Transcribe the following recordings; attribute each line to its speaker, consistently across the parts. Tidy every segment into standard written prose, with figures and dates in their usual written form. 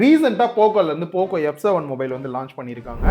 Speaker 1: ரீசெண்டாக போக்கோலேருந்து Poco F7 mobile வந்து launch பண்ணியிருக்காங்க.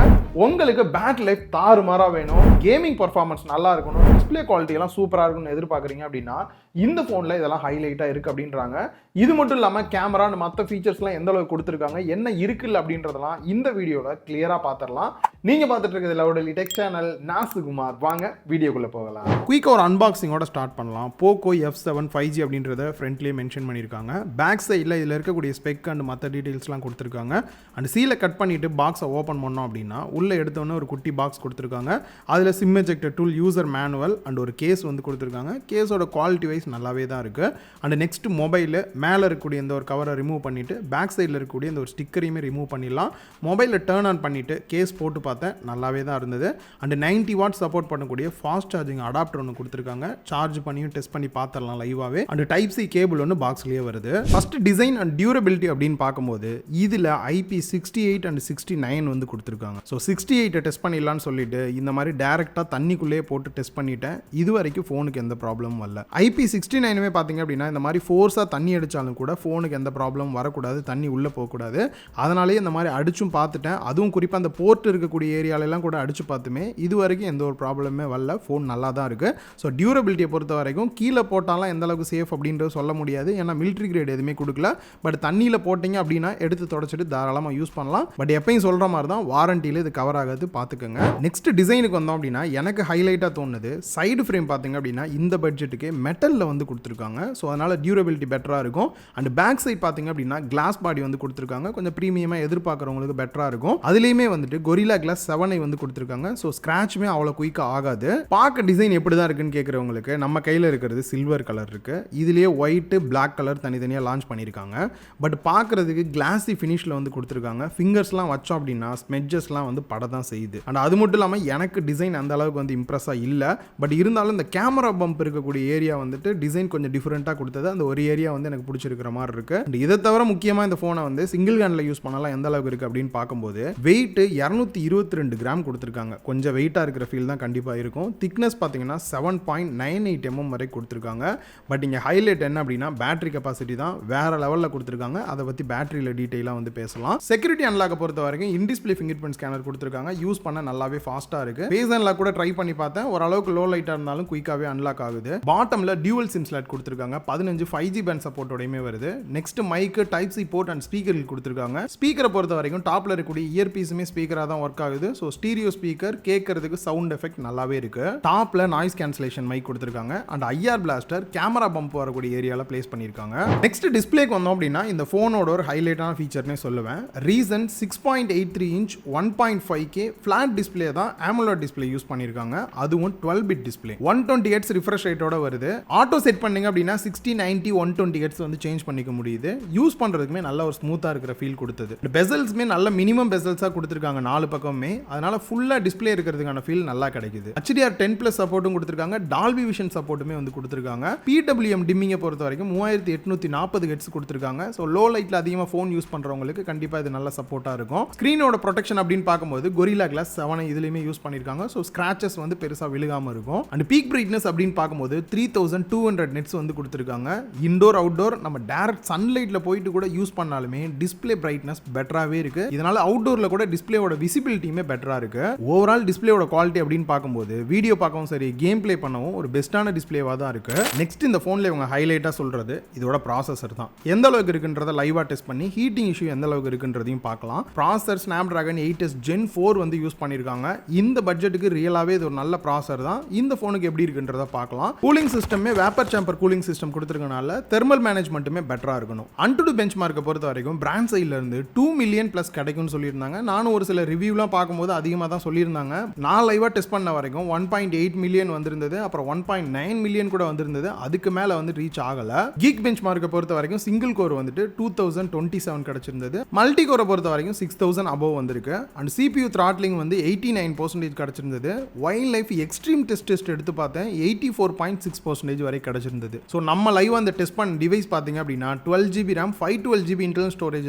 Speaker 1: உங்களுக்கு பேட்டரி லைஃப் தாறுமாறாக வேணும், கேமிங் பர்ஃபார்மன்ஸ் நல்லா இருக்கணும், டிஸ்பிளே குவாலிட்டி எல்லாம் சூப்பராக இருக்கும்னு எதிர்பார்க்குறீங்க அப்படின்னா இந்த ஃபோனில் இதெல்லாம் ஹைலைட்டாக இருக்குது அப்படின்றாங்க. இது மட்டும் இல்லாமல் கேமரான்னு மற்ற ஃபீச்சர்ஸ்லாம் எந்த அளவுக்கு கொடுத்துருக்காங்க, என்ன இருக்குல்ல அப்படின்றதெல்லாம் இந்த வீடியோவில் கிளியராக பார்த்துடலாம். நீங்கள் பார்த்துட்டு இருக்கிறது லவுடலி டெக் சேனல், நான் சுகுமார். வாங்க வீடியோக்குள்ளே போகலாம். குயிக்காக ஒரு அன்பாக்சிங்கோட ஸ்டார்ட் பண்ணலாம். போக்கோ F7 5G அப்படின்றத ஃப்ரண்ட்லேயே மென்ஷன் பண்ணியிருக்காங்க. பேக் சைடில் இதில் இருக்கக்கூடிய ஸ்பெக் அண்ட் மற்ற டீட்டெயில்ஸ்லாம் கொடுத்துருக்காங்க. அண்ட் சீலை கட் பண்ணிவிட்டு பாக்ஸை ஓப்பன் பண்ணோம் அப்படின்னா உள்ளே எடுத்தோன்னே ஒரு குட்டி பாக்ஸ் கொடுத்துருக்காங்க. அதில் sim ejector tool, user manual and ஒரு கேஸ் வந்து கொடுத்துருக்காங்க. கேஸோட குவாலிட்டி வைஸ் நல்லாவே தான் இருக்குது. அண்ட் நெக்ஸ்ட் மொபைல் மேலே இருக்கக்கூடிய இந்த ஒரு கவரை ரிமூவ் பண்ணிவிட்டு பேக் சைடில் இருக்கக்கூடிய இந்த ஒரு ஸ்டிக்கரையுமே ரிமூவ் பண்ணிடலாம். மொபைலில் டர்ன் ஆன் பண்ணிவிட்டு கேஸ் போட்டு பார்த்தேன், நல்லாவே தான் இருந்தது. அண்ட் 90 வாட் சப்போர்ட் பண்ணக்கூடிய ஃபாஸ்ட் சார்ஜிங் அடாப்டர் ஒன்று கொடுத்துருக்காங்க. சார்ஜ் பண்ணியும் டெஸ்ட் பண்ணி பார்த்துடலாம் லைவாகவே. அண்ட் டைப் சி கேபிள் ஒன்று பாக்ஸ்லேயே வருது. ஃபர்ஸ்ட் டிசைன் அண்ட் டியூரபிலிட்டி அப்படின்னு பார்க்கும்போது இதில் IP68 அண்ட் 69 வந்து கொடுத்துருக்காங்க. ஸோ 68 டெஸ்ட் பண்ணிடலான்னு சொல்லிட்டு இந்த மாதிரி டேரெக்டாக தண்ணிக்குள்ளேயே போட்டு டெஸ்ட் பண்ணிட்டேன். இது வரைக்கும் ஃபோனுக்கு எந்த ப்ராப்ளமும் வரல. IP69 பார்த்தீங்க அப்படின்னா இந்த மாதிரி ஃபோர்ஸாக தண்ணி அடித்தாலும் கூட ஃபோனுக்கு எந்த ப்ராப்ளமும் வரக்கூடாது, தண்ணி உள்ளே போகக்கூடாது. அதனாலேயே இந்த மாதிரி அடிச்சும் பார்த்துட்டேன். அதுவும் குறிப்பாக அந்த போர்ட் இருக்கக்கூடிய ஏரியாலெல்லாம் கூட அடிச்சு பார்த்துமே இது வரைக்கும் எந்த ஒரு ப்ராப்ளமே வரல. ஃபோன் நல்லா தான் இருக்குது. ஸோ டியூரபிலிட்டியை பொறுத்த வரைக்கும் கீழே போட்டாலும் எந்த அளவுக்கு சேஃப் அப்படின்றது சொல்ல முடியாது, ஏன்னா மிலிட்ரி கிரேட் எதுவுமே கொடுக்கல. பட் தண்ணியில் போட்டிங்க அப்படின்னா எடுத்து தொடச்சிட்டு தாராளமாக யூஸ் பண்ணலாம். பட் எப்பயும் சொல்கிற மாதிரி தான் வாரண்டியில் இது கவர் ஆகாது, பார்த்துக்கோங்க. நெக்ஸ்ட் டிசைனுக்கு வந்தோம் அப்படின்னா எனக்கு ஹைலைட்டாக தோணுது சைடு ஃப்ரேம். பார்த்தீங்க அப்படின்னா இந்த பட்ஜெட்டுக்கு மெட்டலில் வந்து கொடுத்துருக்காங்க. ஸோ அதனால் டியூரபிலிட்டி பெட்டராக இருக்கும். அண்ட் பேக் சைட் பார்த்தீங்க அப்படின்னா கிளாஸ் பாடி வந்து கொடுத்துருக்காங்க. கொஞ்சம் ப்ரீமியமாக எதிர்பார்க்குறவங்களுக்கு பெட்டராக இருக்கும். அதுலேயுமே வந்துட்டு கொரில்லா கிளாஸ் 7 வந்து கொடுத்துருக்காங்க. ஸோ ஸ்க்ராட்சுமே அவ்வளோ குயிக்காக ஆகாது. பார்க்க டிசைன் எப்படி தான் இருக்குன்னு கேட்குறவங்களுக்கு நம்ம கையில் இருக்கிறது சில்வர் கலர் இருக்குது. இதுலேயே ஒயிட்டு பிளாக் கலர் தனித்தனியாக லான்ச் பண்ணியிருக்காங்க. பட் பார்க்குறதுக்கு கிளாஸி ஃபினிஷில் வந்து கொடுத்துருக்காங்க. ஃபிங்கர்ஸ்லாம் வச்சோம் அப்படின்னா ஸ்மெட்ஜஸ்லாம் வந்து பட தான் செய்யுது. அண்ட் அது மட்டும் இல்லாமல் எனக்கு டிசைன் அந்த அளவுக்கு வந்து இம்ப்ரெஸ்ஸாக இல்லை. பட் இருந்தாலும் இந்த கேமரா பம்ப் இருக்கக்கூடிய ஏரியா வந்துட்டு டிசைன் கொஞ்சம் டிஃப்ரெண்ட்டாக கொடுத்தது. அந்த ஒரு ஏரியா வந்து எனக்கு பிடிச்சிருக்கிற மாதிரி இருக்கு. அண்ட் இதை தவிர முக்கியமாக இந்த ஃபோனை வந்து சிங்கிள் ஹேண்டில் யூஸ் பண்ணலாம் எந்த அளவுக்கு இருக்குது அப்படின்னு பார்க்கும்போது வெயிட் 222 கிராம் கொடுத்துருக்காங்க. கொஞ்சம் வெயிட்டாக இருக்கிற ஃபீல் தான் கண்டிப்பாக இருக்கும். திக்னஸ் பார்த்தீங்கன்னா 7.98 mm வரை கொடுத்துருக்காங்க. பட் இங்கே ஹைலைட் என்ன அப்படின்னா பேட்டரி கெப்பாசிட்டி தான் வேற லெவலில் கொடுத்துருக்காங்க. அதை பற்றி பேட்டரியில் டீட்டெயிலாக வந்து பேசலாம். செக்யூரிட்டி அன்லாக்கை பொறுத்த வரைக்கும் இன்டிஸ்பிளே ஃபிங்கர் பிரிண்ட் ஸ்கேனர் கொடுத்துருக்காங்க. யூஸ் பண்ண நல்லாவே ஃபாஸ்ட்டாக இருக்குது. ஃபேஸ் அன்லாக் கூட ட்ரை பண்ணி பார்த்தேன், ஓரளவுக்கு லோ லைட்டாக இருந்தாலும் குயிக்காகவே அன்லாக் ஆகுது. பாட்டமில் டியூவல் சிம் ஸ்லாட் கொடுத்துருக்காங்க. 15 5G பேண்ட் சப்போர்ட்டோடையுமே வருது. நெக்ஸ்ட் மைக்கு, டைப் சி போர்ட் அண்ட் ஸ்பீக்கர்கள் கொடுத்துருக்காங்க. ஸ்பீக்கரை பொறுத்த வரைக்கும் டாப்ல இருக்கக்கூடிய இயர் பீஸுமே ஸ்பீக்கராக தான் ஒர்க் ஆகுது. ஸோ ஸ்டீரியோ ஸ்பீக்கர், கேட்கறதுக்கு சவுண்ட் எஃபெக்ட் நல்லாவே இருக்கு. டாப்ல நாய்ஸ் கேன்சலேஷன் மைக் கொடுத்துருக்காங்க. And IR plaster camera pump வரக்கூடிய ஏரியாவில் பிளேஸ் பண்ணியிருக்காங்க. நெக்ஸ்ட் டிஸ்பிளேக்கு வந்தோம் அப்படின்னா இந்த ஃபோனோட ஒரு ஹைலைட்டான ஃபீச்சர்னே சொல்லுவேன். Reason 6.83 inch 1.5K flat display தான் AMOLED டிஸ்பிளே யூஸ் பண்ணியிருக்காங்க. அதுவும் 12 பிட் டிஸ்பிளே 120 Hz ரிஃப்ரெஷ் ரேட்டோட வருது. ஆட்டோ செட் பண்ணீங்க அப்படின்னா 60, 90, 120 Hz வந்து சேஞ்ச் பண்ணிக்க முடியுது. யூஸ் பண்றதுக்குமே நல்ல ஒரு ஸ்மூத்தா இருக்கிற ஃபீல் கொடுத்தது. பெசல்ஸ்மே நல்ல மினிமம் பெசல்ஸா கொடுத்துருக்காங்க 4 பக்கமே. அதனால ஃபுல்லா டிஸ்பிளே இருக்கிறதுக்கான ஃபீல் நல்லா கிடைக்குது. HDR10+ சப்போர்ட்டும் கொடுத்துருக்காங்க. டால்பி விஷன் சப்போர்ட்டுமே வந்து கொடுத்துருக்காங்க. PWM டிம்மிங்கை பொறுத்த வரைக்கும் 3840 Hz கொடுத்துருக்காங்க. ஸோ லோ லைட்ல அதிகமாக ஃபோன் யூஸ் பண்றவங்களுக்கு கண்டிப்பா இது நல்ல சப்போர்ட்டா இருக்கும். ஸ்கிரீனோட ப்ரொடெக்ஷன் அப்படின்னு பார்க்கும்போது கொரில்லா கிளாஸ் 7 இதுலயுமே யூஸ் பண்ணிருக்காங்க. ஸோ ஸ்கிராச்சஸ் வந்து பெருசா விழுகாம இருக்கும். அண்ட் பீக் பிரைட்னஸ் அப்படின்னு பார்க்கும்போது 3200 nits வந்து கொடுத்துருக்காங்க. இன்டோர் அவுட்டோர் நம்ம டைரக்ட் சன்லைட்ல போயிட்டு கூட யூஸ் பண்ணாலுமே டிஸ்பிளே பிரைட்னஸ் பெட்டராகவே இருக்கு. இதனால அவுட்டோர்ல கூட டிஸ்பிளேயோட விசிபிலிட்டியுமே பெட்டரா இருக்கு. ஓவரால் டிஸ்பிளேயோட குவாலிட்டி அப்படின்னு பார்க்கும்போது வீடியோ பார்க்கவும் சரி, கேம் பிளே பண்ணவும் ஒரு பெஸ்டான டிஸ்பிளேவா தான் இருக்கு. நெக்ஸ்ட் இந்த போன்ல இவங்க ஹைலைட்டா சொல்றது இதோட ப்ராசஸர் தான். எந்த அளவுக்கு இருக்குன்றத லைவா டெஸ்ட் பண்ணி ஹீட்டிங் இஷ்யூ எந்த அளவுக்கு இருக்குன்றதையும் பார்க்கலாம். ப்ராசஸர் Snapdragon 8s Gen 4 வந்து யூஸ் பண்ணிருக்காங்க. இந்த பட்ஜெட்டுக்கு ரியலாவே இது ஒரு நல்ல ப்ராசஸர் தான். இந்த போனுக்கு எப்படி இருக்குன்றத பார்க்கலாம். கூலிங் சிஸ்டமே வேப்பர் சேம்பர் கூலிங் சிஸ்டம் கொடுத்துருக்கனால தெர்மல் மேனேஜ்மெண்ட்டுமே பெட்டரா இருக்கணும். அன்டு பெஞ்ச் மார்க்கை பொறுத்த வரைக்கும் பிராண்ட் சைட்ல இருந்து 2 மில்லியன் பிளஸ் கிடைக்கும்னு சொல்லியிருந்தாங்க. நானும் ஒரு சில ரிவ்யூலாம் பார்க்கும்போது அதிகமாக தான் சொல்லியிருந்தாங்க. நான் லைவா டெஸ்ட் பண்ண வரைக்கும் 1.8 மில்லியன் வந்திருந்தது. அப்புறம் 1.9 மில்லியன் கூட வந்திருந்தது. அதுக்கு மேல வந்து ரீச் ஆகல. கீக் பெஞ்ச் மார்க்கை பொறுத்த வரைக்கும் சிங்கிள் கோர் வந்துட்டு 2027 கிடைச்சிருந்தது. மல்டி கோரை பொறுத்த வரைக்கும் 6000 அபோவ் வந்திருக்கு. அண்ட் CPU த்ராட்லிங் வந்து 89% கிடைச்சிருந்தது. வைல்ட் லைஃப் எக்ஸ்ட்ரீம் டெஸ்ட் எடுத்து பார்த்தேன் 84.6% வரை கிடைச்சிருந்தது. ஸோ நம்ம லைவ் அந்த டெஸ்ட் பண்ண டிவைஸ் பார்த்தீங்க அப்படின்னா 12GB RAM 512GB internal storage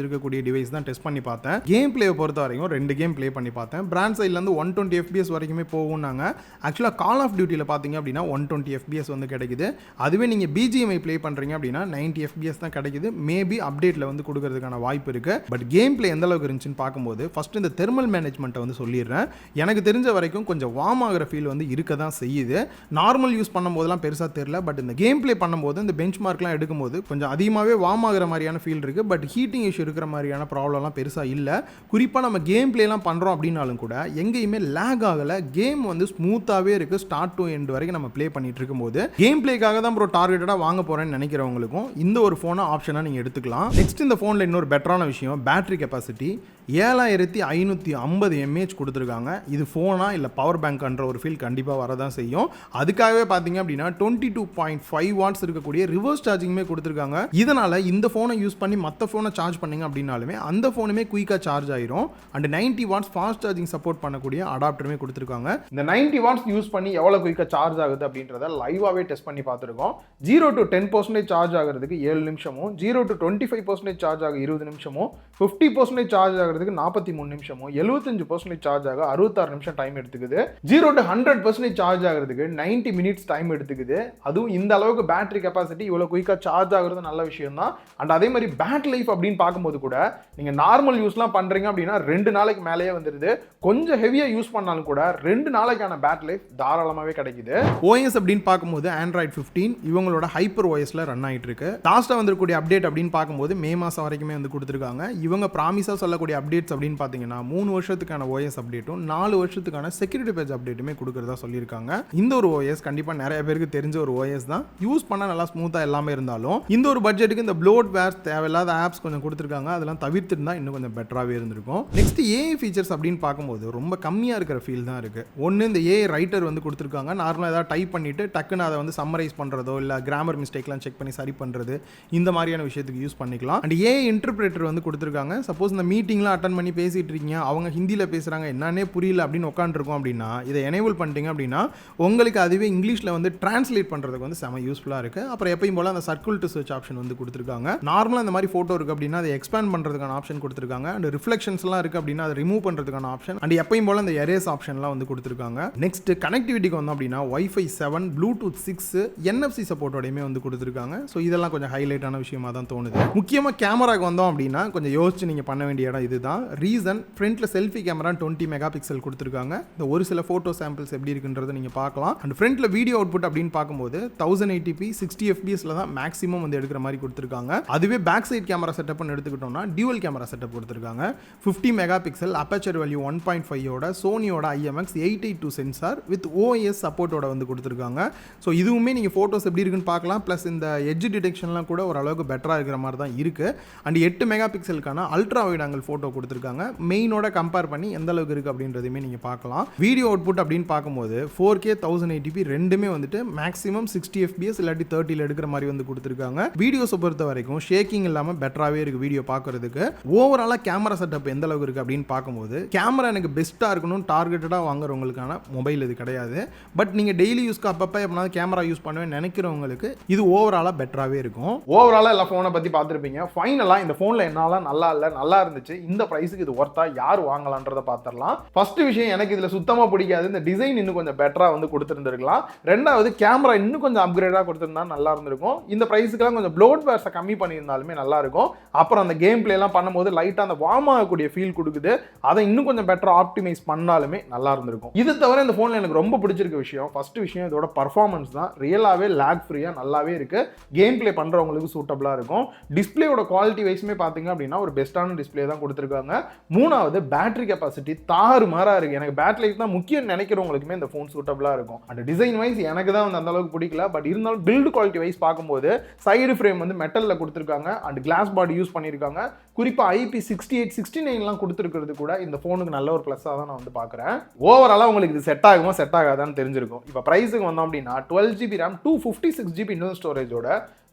Speaker 1: இருக்கக்கூடிய டிவைஸ் தான் டெஸ்ட் பண்ணி பார்த்தேன். கேம் பிளேயை பொறுத்த வரைக்கும் 2 கேம் பிளே பண்ணி பார்த்தேன். பிராண்ட் சைட்லேருந்து 120 FPS வரைக்குமே போகும்னாங்க. ஆக்சுவலாக கால் ஆஃப் டியூட்டியில் பார்த்தீங்க அப்படின்னா 120 FPS வந்து கிடைக்குது. அதுவே நீங்கள் BGMI பிளே பண்ணுறீங்க அப்படின்னா 90 FPS தான் கிடைக்குது. மேபி அப்டேட்டில் வந்து கொடுக்கறதுக்கான வாய்ப்பு இருக்குது. பட் கேம் பிளே எந்த அளவுக்கு இருந்துச்சுன்னு பார்க்கும்போது ஃபஸ்ட்டு இந்த தெர்மல் மேனேஜ்மெண்ட்டை வந்து சொல்லிடுறேன். எனக்கு தெரிஞ்ச வரைக்கும் கொஞ்சம் வார்ம் ஆகிற ஃபீல் வந்து இருக்க தான் செய்யுது. நார்மல் யூஸ் பண்ணும்போதெல்லாம் பெருசாக தெரியல. பட் இந்த கேம் பிளே பண்ணும்போது இந்த பெஞ்ச் மார்க்லாம் எடுக்கும்போது கொஞ்சம் அதிகமாகவே வார்ம் ஆகிற மாதிரியான ஃபீல் இருக்குது. பட் ஹீட்டிங் இஷ்யூ இருக்கிற மாதிரியான ப்ராப்ளம்லாம் பெருசாக இல்லை. குறிப்பாக நம்ம கேம் பிளேலாம் பண்ணுறோம் அப்படின்னாலும் கூட எங்கேயுமே லேக் ஆகலை. கேம் வந்து ஸ்மூத்தாகவே இருக்குது. ஸ்டார்ட் டு எண்ட் வரைக்கும் நம்ம ப்ளே பண்ணிட்டு இருக்கும்போது கேம் பிளேக்காக தான் ப்ரோ டார்கெட்டடாக வாங்க போகிறேன்னு நினைக்கிறவங்களுக்கும் இந்த ஒரு ஃபோனை ஆப்ஷனாக நீங்கள் எடுத்துக்கலாம். நெக்ஸ்ட் இந்த ஃபோனில் இன்னொரு பெட்டரான விஷயம் பேட்டரி கெப்பாசிட்டி 7550 mAh கொடுத்துருக்காங்க. இது ஃபோனா இல்லை பவர் பேங்க்ன்ற ஒரு ஃபீல் கண்டிப்பாக வரதான் செய்யும். அதுக்காகவே பார்த்தீங்க அப்படின்னா 22.5 வாட்ஸ் இருக்கக்கூடிய ரிவர்ஸ் சார்ஜிங்குமே கொடுத்துருக்காங்க. இதனால் இந்த ஃபோனை யூஸ் பண்ணி மற்ற ஃபோனை சார்ஜ் பண்ணிங்க அப்படின்னாலுமே அந்த ஃபோனுமே குயிக்காக சார்ஜ் ஆயிரும். And 90 watts fast charging support பண்ணக்கூடிய அடாப்டருமே கொடுத்துருக்காங்க. இந்த 90 வாட்ஸ் யூஸ் பண்ணி எவ்வளோ குயிக்காக சார்ஜ் ஆகுது அப்படின்றத லைவாகவே டெஸ்ட் பண்ணி பார்த்துருக்கோம். 0 to 10% சார்ஜ் ஆகிறதுக்கு 7 நிமிஷமும், 0 to 25% சார்ஜ் ஆக 20 நிமிஷமும், 50% சார்ஜ் ஆகிறதுக்கு 43 நிமிஷமும், 75% சார்ஜ் ஆக 66 நிமிஷம் டைம் எடுத்துக்குது. 0 to 100% சார்ஜ் ஆகிறதுக்கு 90 மினிட்ஸ் டைம் எடுத்துக்குது. அதுவும் இந்த அளவுக்கு பேட்டரி கெப்பாசிட்டி இவ்வளோ குயிக்காக சார்ஜ் ஆகுறது நல்ல விஷயம் தான். அண்ட் அதே மாதிரி பேட்டரி லைஃப் அப்படின்னு பார்க்கும்போது கூட நீங்கள் நார்மல் யூஸ்லாம் பண்ணுறீங்க அப்படின்னா 2 நாளைக்கு மேலேயே வந்துடுது. கொஞ்சம் ஹெவியாக யூஸ் பண்ணாலும் கூட 2 நாளைக்கான பேட்டரி லைஃப் தாராளமாகவே கிடைக்குது. ஓஎஸ் அப்படின்னு பார்க்கும்போது Android 15 இவங்களோட ஹைப்பர் ஓஎஸ்ல ரன் ஆகிட்டு இருக்கு. லாஸ்ட்டாக வந்துக்கூடிய அப்டேட் அப்படின்னு பார்க்கும்போது மே மாதம் வரைக்குமே வந்து கொடுத்துருக்காங்க. இவங்க ப்ராமிஸாக சொல்லக்கூடிய அப்டேட்ஸ் அப்படின்னு பார்த்தீங்கன்னா 3 வருஷத்துக்கான ஓஎஸ் அப்டேட்டும் 4 வருஷத்துக்கான செக்யூரிட்டி பேட்ச் அப்டேட்டுமே கொடுக்குறதா சொல்லியிருக்காங்க. இந்த ஒரு ஓஎஸ் கண்டிப்பாக நிறைய பேருக்கு தெரிஞ்ச ஒரு ஓஎஸ் தான். யூஸ் பண்ண நல்லா ஸ்மூத்தாக எல்லாமே இருந்தாலும் இந்த ஒரு பட்ஜெட்டுக்கு இந்த ப்ளோட் வேர்ஸ் தேவையில்லாத ஆப்ஸ் கொஞ்சம் கொடுத்துருக்காங்க. அதெல்லாம் தவிர்த்துருந்தா இன்னும் கொஞ்சம் பெட்டராகவே இருந்திருக்கும். நெக்ஸ்ட் ஏஐ ஃபீச்சர்ஸ் அப்படின்னு பார்க்கும்போது ரொம்ப கம்மியாக இருக்கிற ஃபீல் தான் இருக்குது. ஒன்று இந்த ஏஐ ரைட்டர் வந்து கொடுத்துருக்காங்க. நார்மலாக ஏதாவது டைப் பண்ணிட்டு டக்குன்னு அதை வந்து சம்மரைஸ் பண்ணுறதோ இல்லை கிராமர் மிஸ்டேக்லாம் செக் பண்ணி சரி பண்ணுறது இந்த மாதிரியான விஷயத்துக்கு யூஸ் பண்ணிக்கலாம். அண்ட் ஏஐ இன்டர்பிரேட்டர் வந்து கொடுத்துருக்காங்க. சப்போஸ் இந்த மீட்டிங்லாம் அட்டன் பண்ணி பேசிட்டு இருக்கீங்க, அவங்க ஹிந்தியில் பேசுகிறாங்க, என்னன்னே புரியல அப்படின்னு உட்காந்துருக்கோம் அப்படின்னா இதை எனேபிள் பண்ணிட்டீங்க அப்படின்னா உங்களுக்கு அதுவே இங்கிலீஷில் வந்து டிரான்ஸ்லேட் பண்ணுறதுக்கு வந்து செம யூஸ்ஃபுல்லாக இருக்குது. அப்புறம் எப்பயும் போல் அந்த சர்க்கிள் டு சர்ச் ஆப்ஷன் வந்து கொடுத்துருக்காங்க. நார்மலாக இந்த மாதிரி ஃபோட்டோ இருக்குது அப்படின்னா அதை எக்ஸ்பேண்ட் பண்ணுறதுக்கான ஆப்ஷன் கொடுத்துருக்காங்க. அண்ட் ரிஃப்ளெக்ஷன்ஸ்லாம் இருக்குது அப்படின்னா அதை ரிமூவ் பண்ணுறதுக்கான ஆப்ஷன் அண்ட் எப்பயும் போல் அந்த எரேஸ் ஆப்ஷன்லாம் வந்து கொடுத்துருக்காங்க. நெக்ஸ்ட் கனெக்டிவிட்டிக்கு வந்தோம் அப்படின்னா Wi-Fi 7, Bluetooth 6, NFC சப்போர்ட்டோடையுமே வந்து கொடுத்துருக்காங்க. ஸோ இதெல்லாம் கொஞ்சம் ஹைலைட்டான விஷயமா தான் தோணுது. முக்கியமாக கேமராக்கு வந்தோம் அப்படின்னா கொஞ்சம் யோசிச்சு நீங்கள் பண்ண வேண்டிய இடம் இதுதான். ரீசன் ஃப்ரண்ட்ல செல்ஃபி கேமரா 20 மெகா பிக்சல் கொடுத்துருக்காங்க. இந்த ஒரு சில ஃபோட்டோ சாம்பிள்ஸ் எப்படி இருக்குன்றதை நீங்கள் பார்க்கலாம். அண்ட் ஃப்ரண்ட்ல வீடியோ அவுட்புட் அப்படின்னு பார்க்கும்போது 1080p 60 fpsல தான் மேக்ஸிமம் வந்து எடுக்கிற மாதிரி கொடுத்துருக்காங்க. அதுவே பேக் சைட் கேமரா செட்டப்னு எடுத்துக்கிட்டோம்னா டியூவல் கேமரா செட்டப் கொடுத்துருக்காங்க. 50 mega pixel aperture value 1.5 சோனியோட IMX 882 sensor with OIS சப்போர்ட்டோட வந்து கொடுத்துருக்காங்க. ஸோ இதுவுமே நீங்கள் ஃபோட்டோஸ் எப்படி இருக்குன்னு பார்க்கலாம். ப்ளஸ் இந்த எட்ஜ் டிடெக்ஷன்லாம் கூட ஓரளவுக்கு பெட்டராக இருக்கிற மாதிரி தான் இருக்குது. அண்ட் 8 மெகா பிக்சலுக்கான அல்ட்ரா வைட் ஆங்கிள் ஃபோட்டோ கொடுத்துருக்காங்க. மெயினோட கம்பேர் பண்ணி எந்த அளவுக்கு இருக்குது அப்படின்றதையுமே நீங்கள் பார்க்கலாம். வீடியோ அவுட்புட் அப்படின்னு பார்க்கும்போது 4K 1080p ரெண்டுமே வந்துட்டு மேக்ஸிமம் 60 fps இல்லாட்டி 30ல் எடுக்கிற மாதிரி வந்து கொடுத்துருக்காங்க. வீடியோஸை பொறுத்த வரைக்கும் ஷேக்கிங் இல்லாமல் பெட்டராகவே இருக்குது வீடியோ பார்க்குறதுக்கு. ஓவராலாக கேமரா செட்டப் எந்த அளவுக்கு இருக்குது அப்படின்னு பார்க்கும்போது கேமரா எனக்கு பெஸ்ட்டாக இருக்கணும் டார்கெட்டடாக வாங்குறவங்களுக்கான மொபைல் இது கிடையாது. பட் நீங்கள் டெய்லி யூஸ்க்கு அப்பப்போ எப்படினா கேமரா யூஸ் பண்ணுவேன் நினைக்கிறவங்களுக்கு இது ஓவராலாக பெட்டராகவே இருக்கும். ஓவராலாக எல்லா ஃபோனை பற்றி பார்த்துருப்பீங்க. ஃபைனலாக இந்த ஃபோனில் என்னாலாம் நல்லா இல்லை, நல்லா இருந்துச்சு, இந்த ப்ரைஸுக்கு இது ஒர்த்தா, யார் வாங்கலான்றதை பார்த்துடலாம். ஃபர்ஸ்ட் விஷயம் எனக்கு இதில் சுத்தமாக பிடிக்காது. இந்த டிசைன் இன்னும் கொஞ்சம் பெட்டராக வந்து கொடுத்துருந்துருக்கலாம். ரெண்டாவது கேமரா இன்னும் கொஞ்சம் அப்கிரேடாக கொடுத்துருந்தா நல்லா இருந்திருக்கும். இந்த ப்ரைஸுக்கெல்லாம் கொஞ்சம் ப்ளோட் வேர்ஸை கம்மி பண்ணியிருந்தாலுமே நல்லா இருக்கும். அப்புறம் அந்த கேம் பிளேலாம் பண்ணும்போது லைட்டாக அந்த வார்ம் ஆகக்கூடிய ஃபீல் கொடுக்குது. அதை இன்னும் கொஞ்சம் பெட்டராக ஆப்டிமைஸ் பண்ணாலுமே நல்லா இருந்திருக்கும். இது தவிர இந்த ஃபோனில் எனக்கு ரொம்ப பிடிச்சிருக்க விஷயம் ஃபர்ஸ்ட் விஷயம் இதோட பர்ஃபார்மன்ஸ் தான். ரியலாகவே லேக் ஃப்ரீயாக நல்லாவே இருக்குது. கேம் பிளே பண்ணுறவங்களுக்கு சூட்டபிளாக இருக்கும். டிஸ்பிளேயோட குவாலிட்டி வைஸ்மே பார்த்தீங்க அப்படின்னா ஒரு பெஸ்ட்டான டிஸ்பிளே தான் கொடுத்துருக்காங்க. மூணாவது பேட்டரி கெப்பாசிட்டி தாறுமாறாக இருக்குது. எனக்கு பேட்டரி லைஃப் தான் முக்கியம் நினைக்கிறவங்களுக்குமே இந்த ஃபோன் சூட்டபிளாக இருக்கும். அண்ட் டிசைன் வைஸ் எனக்கு தான் வந்து அந்த அளவுக்கு பிடிக்கல. பட் இருந்தாலும் பில்டு குவாலிட்டி வைஸ் பார்க்கும்போது சைடு ஃப்ரேம் வந்து மெட்டலில் கொடுத்துருக்காங்க அண்ட் கிளாஸ் பாடி யூஸ் பண்ணியிருக்காங்க. குறிப்பாக IP68 69லாம் கொடுத்துருக்கிறது கூட இந்த ஃபோனுக்கு நல்ல ஒரு ப்ளஸ்ஸாக தான் நான் வந்து பார்க்குறேன். ஓவராலாக உங்களுக்கு இது செட் ஆகுமா செட் ஆகாதான்னு தெரிஞ்சிருக்கும். இப்போ ப்ரைஸுக்கு வந்தோம் அப்படின்னா 12GB RAM 256GB internal ஸ்டோரேஜோட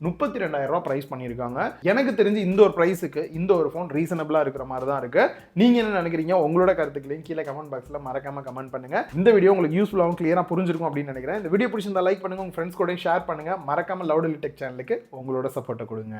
Speaker 1: 32,000 price பண்ணியிருக்காங்க. எனக்கு தெரிஞ்சு இந்த ஒரு பிரைஸுக்கு இந்த ஒரு ஃபோன் ரீசனபிளா இருக்கிற மாதிரி தான் இருக்கு. நீங்க என்ன நினைக்கிறீங்க? உங்களோட கருத்துக்களையும் கீழே கமெண்ட் பாக்ஸ்ல மறக்காம கமெண்ட் பண்ணுங்க. இந்த வீடியோ உங்களுக்கு யூஸ்ஃபுல்லாகவும் கிளியரா புரிஞ்சிருக்கும் அப்படின்னு நினைக்கிறேன். இந்த வீடியோ பிடிச்சிருந்தா லைக் பண்ணுங்க, உங்க ஃப்ரெண்ட்ஸ் கூட ஷேர் பண்ணுங்க. மறக்காம லவுடலி டெக் சேனலுக்கு உங்களோட சப்போர்ட்டை கொடுங்க.